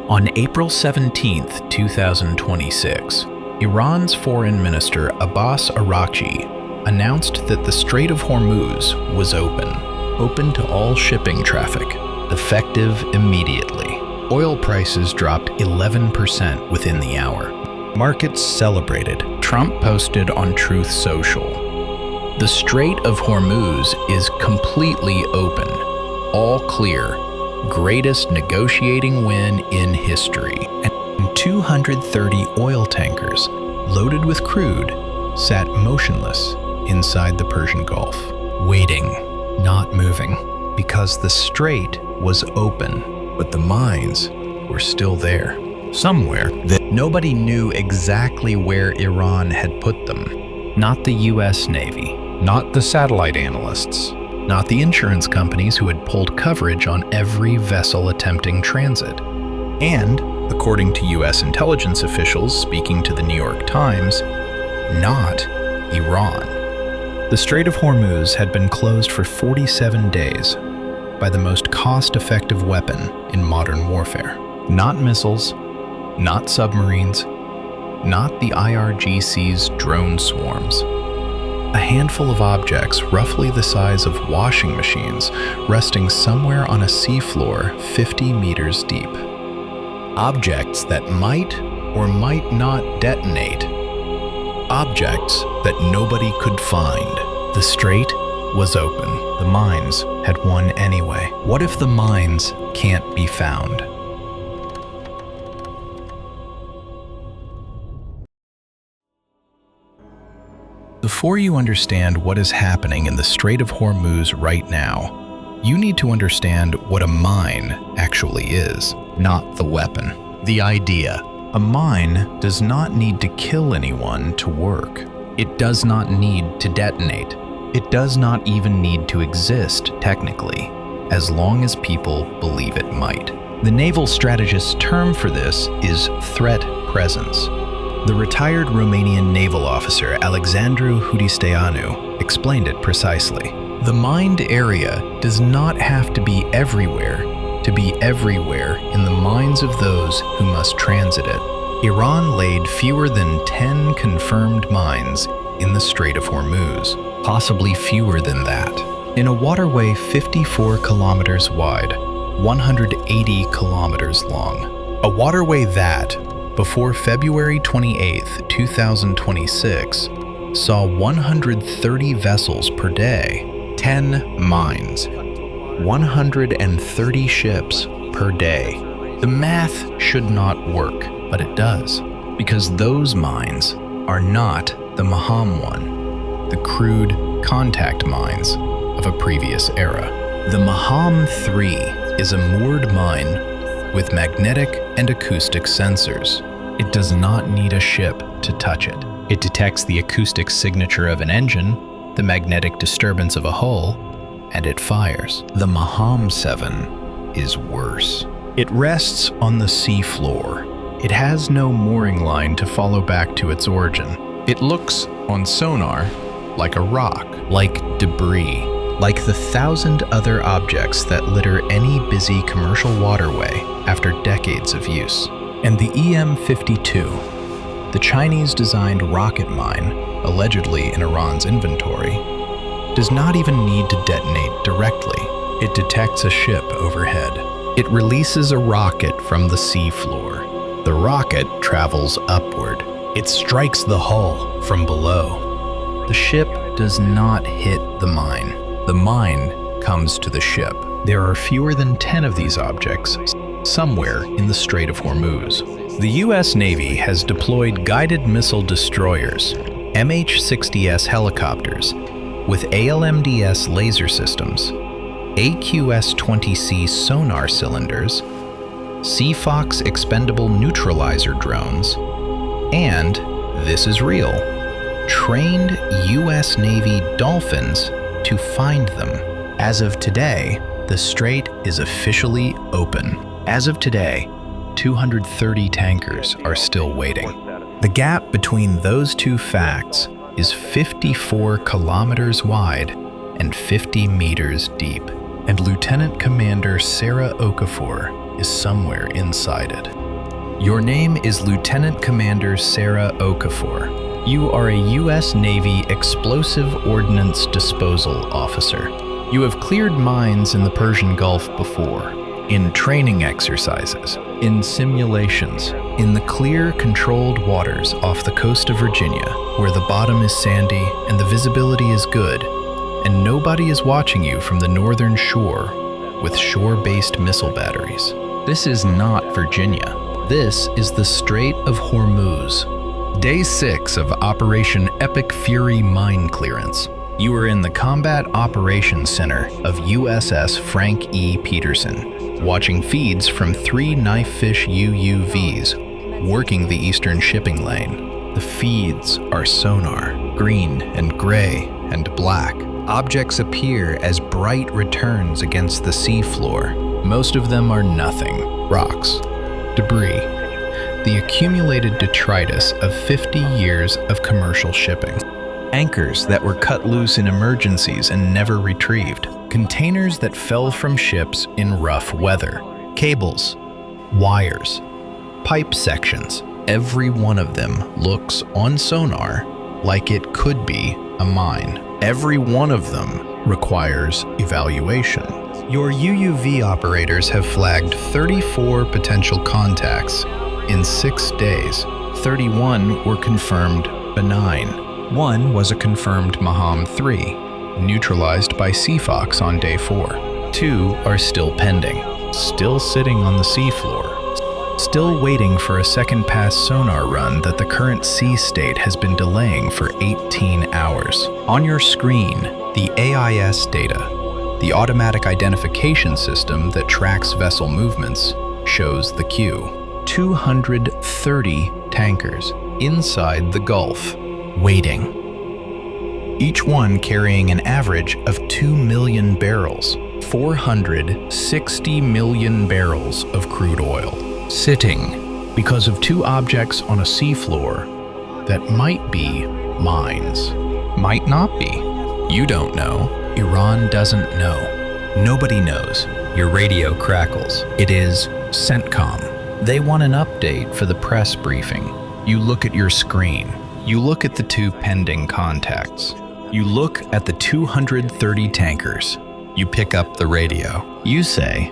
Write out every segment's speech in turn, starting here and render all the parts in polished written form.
On April 17, 2026, Iran's Foreign Minister Abbas Araghchi announced that the Strait of Hormuz was open to all shipping traffic, effective immediately. Oil prices dropped 11% within the hour. Markets celebrated. Trump posted on Truth Social, "The Strait of Hormuz is completely open. All clear. Greatest negotiating win in history." And 230 oil tankers, loaded with crude, sat motionless inside the Persian Gulf, waiting, not moving, because the strait was open, but the mines were still there. Somewhere that nobody knew exactly where Iran had put them. Not the US Navy, not the satellite analysts, not the insurance companies who had pulled coverage on every vessel attempting transit. And, according to US intelligence officials speaking to the New York Times, not Iran. The Strait of Hormuz had been closed for 47 days by the most cost-effective weapon in modern warfare. Not missiles, not submarines, not the IRGC's drone swarms. A handful of objects roughly the size of washing machines resting somewhere on a seafloor 50 meters deep. Objects that might or might not detonate. Objects that nobody could find. The strait was open. The mines had won anyway. What if the mines can't be found? Before you understand what is happening in the Strait of Hormuz right now, you need to understand what a mine actually is, not the weapon. The idea. A mine does not need to kill anyone to work. It does not need to detonate. It does not even need to exist, technically, as long as people believe it might. The naval strategist's term for this is threat presence. The retired Romanian naval officer Alexandru Hudisteanu explained it precisely. The mined area does not have to be everywhere in the minds of those who must transit it. Iran laid fewer than 10 confirmed mines in the Strait of Hormuz, possibly fewer than that. In a waterway 54 kilometers wide, 180 kilometers long. A waterway that, before February 28, 2026, saw 130 vessels per day, 10 mines, 130 ships per day. The math should not work, but it does, because those mines are not the Maham one, the crude contact mines of a previous era. The Maham 3 is a moored mine with magnetic and acoustic sensors. It does not need a ship to touch it. It detects the acoustic signature of an engine, the magnetic disturbance of a hull, and it fires. The Maham 7 is worse. It rests on the seafloor. It has no mooring line to follow back to its origin. It looks, on sonar, like a rock, like debris, like the 1,000 other objects that litter any busy commercial waterway after decades of use. And the EM-52, the Chinese-designed rocket mine, allegedly in Iran's inventory, does not even need to detonate directly. It detects a ship overhead. It releases a rocket from the seafloor. The rocket travels upward. It strikes the hull from below. The ship does not hit the mine. The mine comes to the ship. There are fewer than 10 of these objects somewhere in the Strait of Hormuz. The US Navy has deployed guided missile destroyers, MH-60S helicopters, with ALMDS laser systems, AQS-20C sonar cylinders, Seafox expendable neutralizer drones, and, this is real, trained US Navy dolphins to find them. As of today, the strait is officially open. As of today, 230 tankers are still waiting. The gap between those two facts is 54 kilometers wide and 50 meters deep. And Lieutenant Commander Sara Okafor is somewhere inside it. Your name is Lieutenant Commander Sara Okafor. You are a U.S. Navy Explosive Ordnance Disposal Officer. You have cleared mines in the Persian Gulf before, in training exercises, in simulations, in the clear, controlled waters off the coast of Virginia, where the bottom is sandy and the visibility is good, and nobody is watching you from the northern shore with shore-based missile batteries. This is not Virginia. This is the Strait of Hormuz. Day 6 of Operation Epic Fury Mine Clearance. You are in the Combat Operations Center of USS Frank E. Peterson, watching feeds from 3 knife fish UUVs working the eastern shipping lane. The feeds are sonar, green and gray and black. Objects appear as bright returns against the seafloor. Most of them are nothing, rocks, debris, the accumulated detritus of 50 years of commercial shipping. Anchors that were cut loose in emergencies and never retrieved. Containers that fell from ships in rough weather. Cables, wires, pipe sections. Every one of them looks on sonar like it could be a mine. Every one of them requires evaluation. Your UUV operators have flagged 34 potential contacts in 6 days. 31 were confirmed benign. 1 was a confirmed Maham 3, neutralized by Seafox on day 4. 2 are still pending, still sitting on the seafloor, still waiting for a second pass sonar run that the current sea state has been delaying for 18 hours. On your screen, the AIS data, the automatic identification system that tracks vessel movements, shows the queue. 230 tankers inside the Gulf, waiting. Each one carrying an average of 2 million barrels, 460 million barrels of crude oil, sitting because of 2 objects on a seafloor that might be mines, might not be. You don't know. Iran doesn't know. Nobody knows. Your radio crackles. It is CENTCOM. They want an update for the press briefing. You look at your screen. You look at the 2 pending contacts. You look at the 230 tankers. You pick up the radio. You say,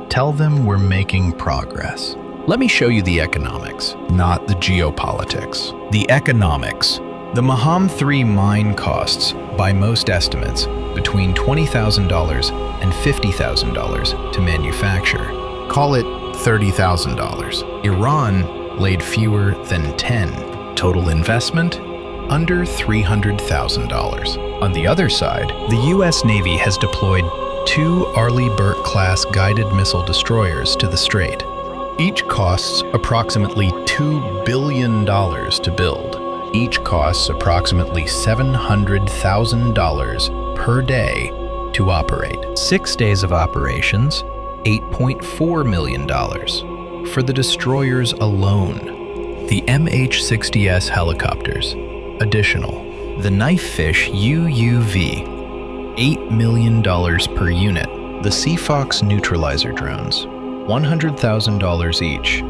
"Tell them we're making progress." Let me show you the economics, not the geopolitics. The economics. The Maham 3 mine costs, by most estimates, between $20,000 and $50,000 to manufacture. Call it $30,000. Iran laid fewer than 10. Total investment, under $300,000. On the other side, the U.S. Navy has deployed 2 Arleigh Burke-class guided missile destroyers to the strait. Each costs approximately $2 billion to build. Each costs approximately $700,000 per day to operate. 6 days of operations, $8.4 million for the destroyers alone. The MH-60S helicopters, additional. The knife fish UUV, $8 million per unit. The Seafox neutralizer drones, $100,000 each.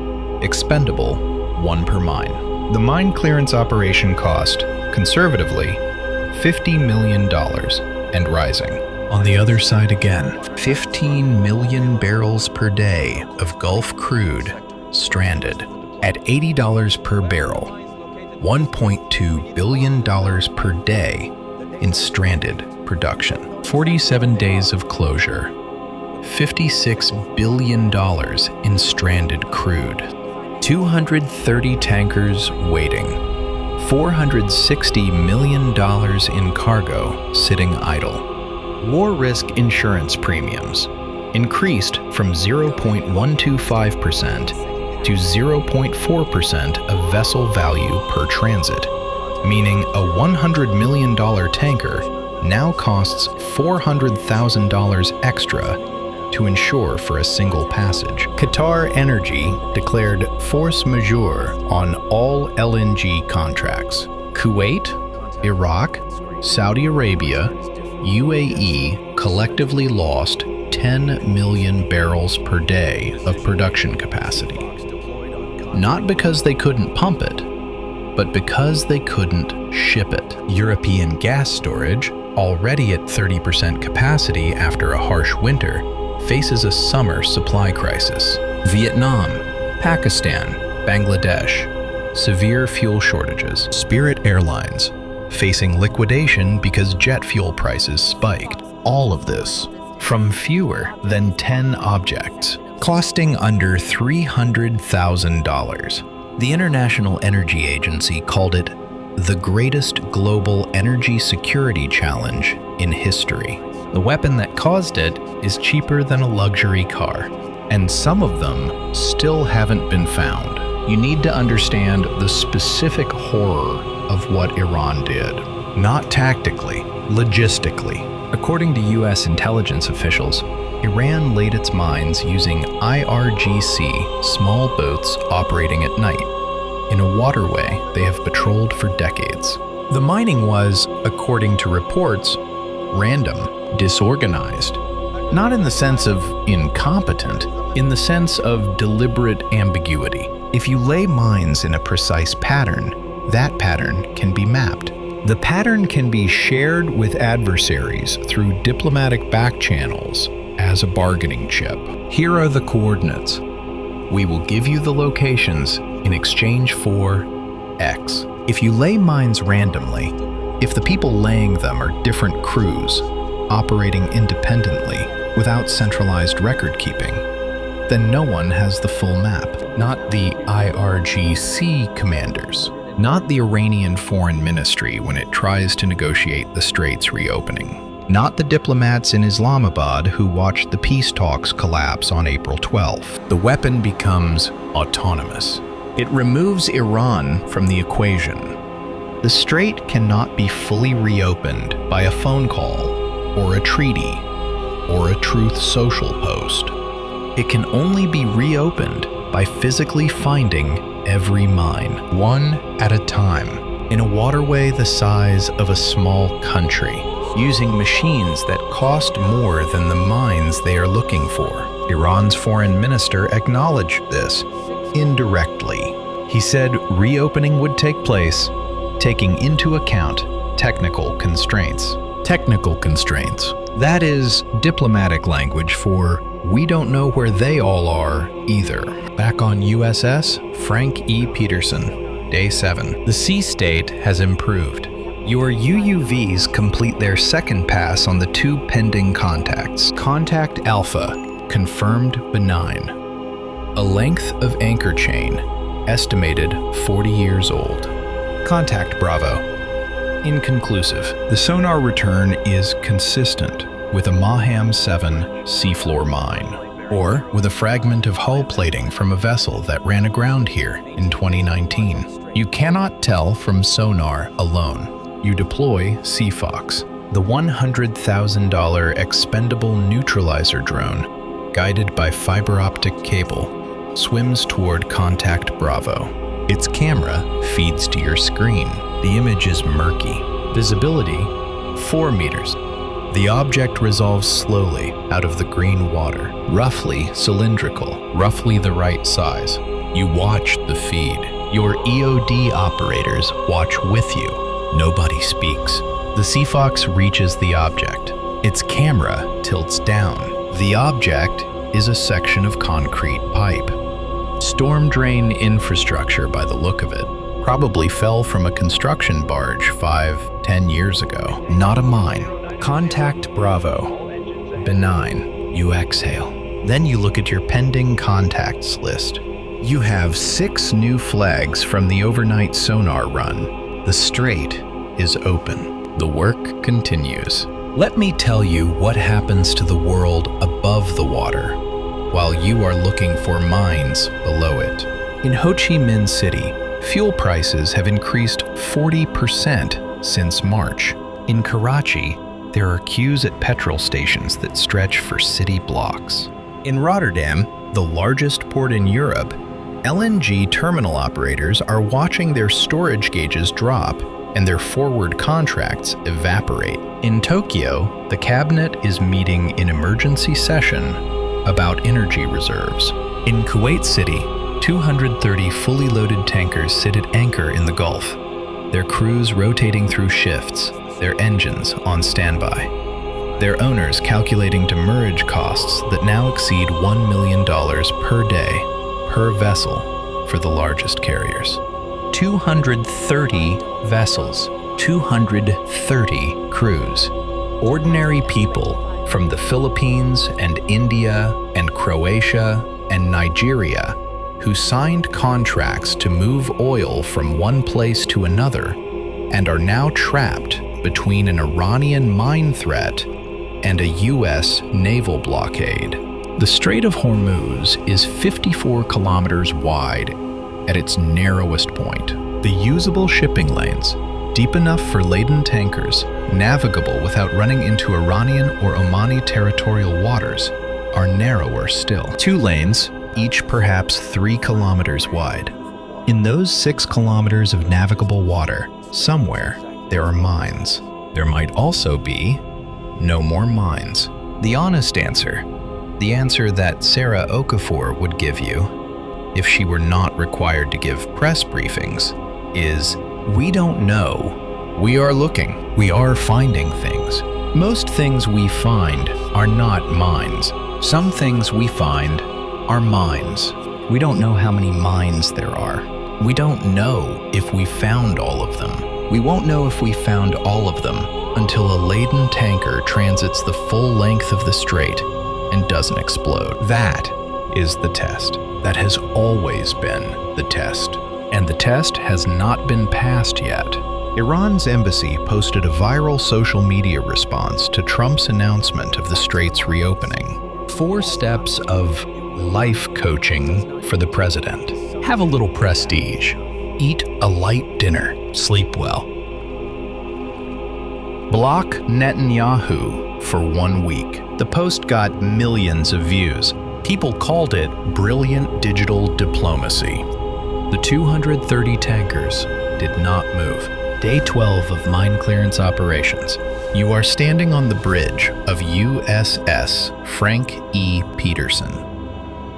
Expendable, 1 per mine. The mine clearance operation cost, conservatively, $50 million and rising. On the other side again, 15 million barrels per day of Gulf crude stranded at $80 per barrel, $1.2 billion per day in stranded production. 47 days of closure, $56 billion in stranded crude. 230 tankers waiting, $460 million in cargo sitting idle. War risk insurance premiums increased from 0.125% to 0.4% of vessel value per transit, meaning a $100 million tanker now costs $400,000 extra to insure for a single passage. Qatar Energy declared force majeure on all LNG contracts. Kuwait, Iraq, Saudi Arabia, UAE collectively lost $10 10 million barrels per day of production capacity. Not because they couldn't pump it, but because they couldn't ship it. European gas storage, already at 30% capacity after a harsh winter, faces a summer supply crisis. Vietnam, Pakistan, Bangladesh, severe fuel shortages. Spirit Airlines, facing liquidation because jet fuel prices spiked. All of this from fewer than 10 objects, costing under $300,000. The International Energy Agency called it the greatest global energy security challenge in history. The weapon that caused it is cheaper than a luxury car, and some of them still haven't been found. You need to understand the specific horror of what Iran did. Not tactically, logistically. According to US intelligence officials, Iran laid its mines using IRGC small boats operating at night, in a waterway they have patrolled for decades. The mining was, according to reports, random, disorganized. Not in the sense of incompetent, in the sense of deliberate ambiguity. If you lay mines in a precise pattern, that pattern can be mapped. The pattern can be shared with adversaries through diplomatic back channels as a bargaining chip. Here are the coordinates. We will give you the locations in exchange for X. If you lay mines randomly, if the people laying them are different crews, operating independently without centralized record keeping, then no one has the full map. Not the IRGC commanders, not the Iranian Foreign Ministry when it tries to negotiate the strait's reopening, not the diplomats in Islamabad who watched the peace talks collapse on April 12th. The weapon becomes autonomous. It removes Iran from the equation. The strait cannot be fully reopened by a phone call, or a treaty, or a Truth Social post. It can only be reopened by physically finding every mine, one at a time, in a waterway the size of a small country, using machines that cost more than the mines they are looking for. Iran's foreign minister acknowledged this, indirectly. He said reopening would take place, taking into account technical constraints. Technical constraints. That is diplomatic language for we don't know where they all are either. Back on USS Frank E. Peterson, Day 7. The sea state has improved. Your UUVs complete their second pass on the two pending contacts. Contact Alpha, confirmed benign. A length of anchor chain, estimated 40 years old. Contact Bravo. Inconclusive. The sonar return is consistent with a Maham 7 seafloor mine, or with a fragment of hull plating from a vessel that ran aground here in 2019. You cannot tell from sonar alone. You deploy Seafox, the $100,000 expendable neutralizer drone, guided by fiber optic cable, swims toward Contact Bravo. Its camera feeds to your screen. The image is murky. Visibility, 4 meters. The object resolves slowly out of the green water, roughly cylindrical, roughly the right size. You watch the feed. Your EOD operators watch with you. Nobody speaks. The Seafox reaches the object. Its camera tilts down. The object is a section of concrete pipe. Storm drain infrastructure by the look of it. Probably fell from a construction barge 5-10 years ago. Not a mine. Contact Bravo. Benign. You exhale. Then you look at your pending contacts list. You have 6 new flags from the overnight sonar run. The strait is open. The work continues. Let me tell you what happens to the world above the water, while you are looking for mines below it. In Ho Chi Minh City, fuel prices have increased 40% since March. In Karachi, there are queues at petrol stations that stretch for city blocks. In Rotterdam, the largest port in Europe, LNG terminal operators are watching their storage gauges drop and their forward contracts evaporate. In Tokyo, the cabinet is meeting in emergency session about energy reserves. In Kuwait City, 230 fully loaded tankers sit at anchor in the Gulf, their crews rotating through shifts, their engines on standby. Their owners calculating demurrage costs that now exceed $1 million per day, per vessel, for the largest carriers. 230 vessels, 230 crews. Ordinary people from the Philippines and India and Croatia and Nigeria who signed contracts to move oil from one place to another and are now trapped between an Iranian mine threat and a U.S. naval blockade. The Strait of Hormuz is 54 kilometers wide at its narrowest point. The usable shipping lanes, deep enough for laden tankers, navigable without running into Iranian or Omani territorial waters, are narrower still. 2 lanes, each perhaps 3 kilometers wide. In those 6 kilometers of navigable water, somewhere, there are mines. There might also be no more mines. The honest answer, the answer that Sara Okafor would give you, if she were not required to give press briefings, is we don't know. We are looking. We are finding things. Most things we find are not mines. Some things we find are mines. We don't know how many mines there are. We don't know if we found all of them. We won't know if we found all of them until a laden tanker transits the full length of the strait and doesn't explode. That is the test. That has always been the test. And the test has not been passed yet. Iran's embassy posted a viral social media response to Trump's announcement of the strait's reopening. 4 steps of life coaching for the president. Have a little prestige. Eat a light dinner. Sleep well. Block Netanyahu for 1 week. The post got millions of views. People called it brilliant digital diplomacy. The 230 tankers did not move. Day 12 of mine clearance operations. You are standing on the bridge of USS Frank E. Peterson.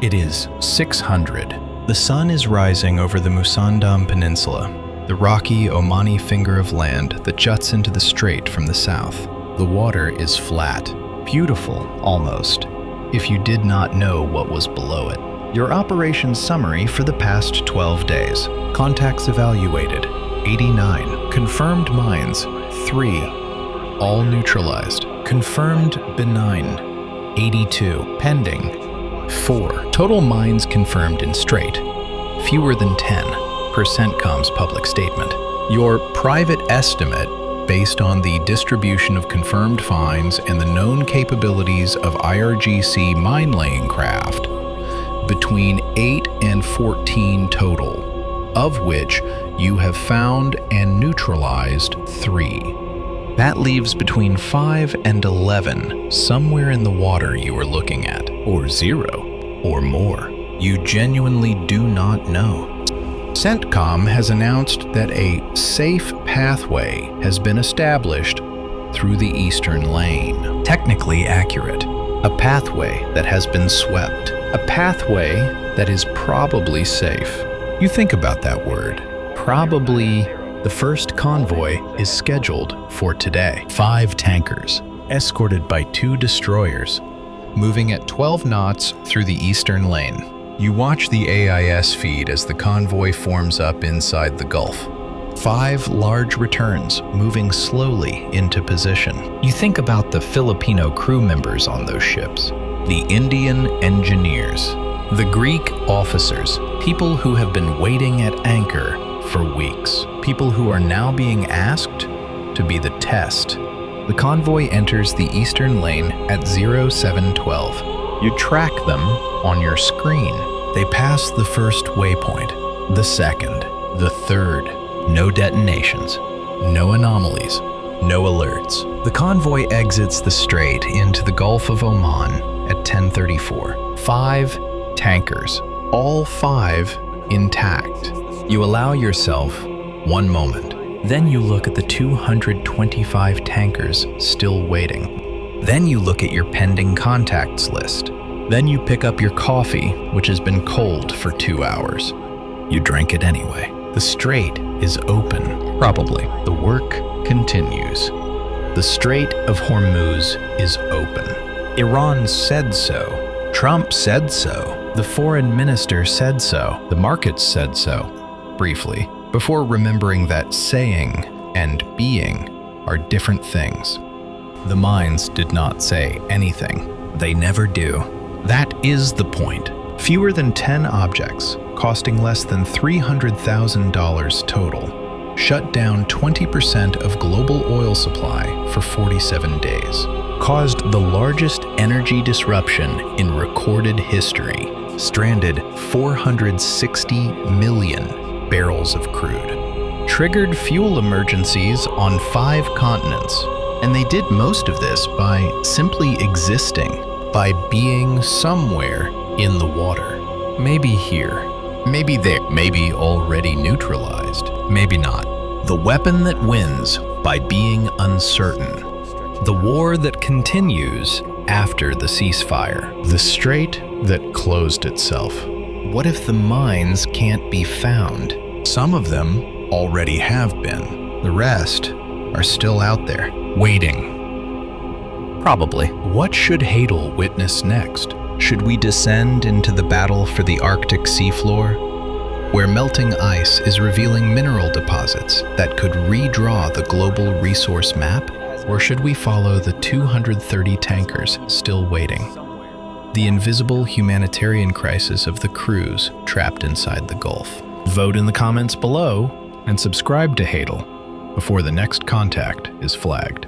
It is 600. The sun is rising over the Musandam Peninsula, the rocky Omani finger of land that juts into the strait from the south. The water is flat, beautiful almost, if you did not know what was below it. Your operation summary for the past 12 days. Contacts evaluated, 89. Confirmed mines, 3. All neutralized. Confirmed benign, 82. Pending, 4. Total mines confirmed in strait, fewer than 10, per CENTCOM's public statement. Your private estimate, based on the distribution of confirmed finds and the known capabilities of IRGC mine-laying craft, between 8 and 14 total, of which you have found and neutralized 3. That leaves between 5 and 11 somewhere in the water you are looking at, or 0, or more. You genuinely do not know. CENTCOM has announced that a safe pathway has been established through the eastern lane. Technically accurate. A pathway that has been swept. A pathway that is probably safe. You think about that word. Probably. The first convoy is scheduled for today. 5 tankers, escorted by 2 destroyers, moving at 12 knots through the eastern lane. You watch the AIS feed as the convoy forms up inside the Gulf. 5 large returns moving slowly into position. You think about the Filipino crew members on those ships, the Indian engineers, the Greek officers, people who have been waiting at anchor for weeks, people who are now being asked to be the test. The convoy enters the eastern lane at 0712. You track them on your screen. They pass the first waypoint, the second, the third. No detonations, no anomalies, no alerts. The convoy exits the strait into the Gulf of Oman at 10:34. 5 tankers, all 5 intact. You allow yourself 1 moment, Then you look at the 225 tankers still waiting. Then you look at your pending contacts list. Then you pick up your coffee, which has been cold for 2 hours. You drink it anyway. The strait is open. Probably. The work continues. The Strait of Hormuz is open. Iran said so. Trump said so. The foreign minister said so. The markets said so. Briefly, before remembering that saying and being are different things. The mines did not say anything. They never do. That is the point. Fewer than 10 objects, costing less than $300,000 total, shut down 20% of global oil supply for 47 days, caused the largest energy disruption in recorded history, stranded 460 million barrels of crude, triggered fuel emergencies on 5 continents, and they did most of this by simply existing, by being somewhere in the water. Maybe here, maybe there, maybe already neutralized, maybe not. The weapon that wins by being uncertain. The war that continues after the ceasefire. The strait that closed itself. What if the mines can't be found? Some of them already have been. The rest are still out there, waiting. Probably. What should HADAL witness next? Should we descend into the battle for the Arctic seafloor, where melting ice is revealing mineral deposits that could redraw the global resource map? Or should we follow the 230 tankers still waiting? The invisible humanitarian crisis of the crews trapped inside the Gulf. Vote in the comments below and subscribe to HADAL before the next contact is flagged.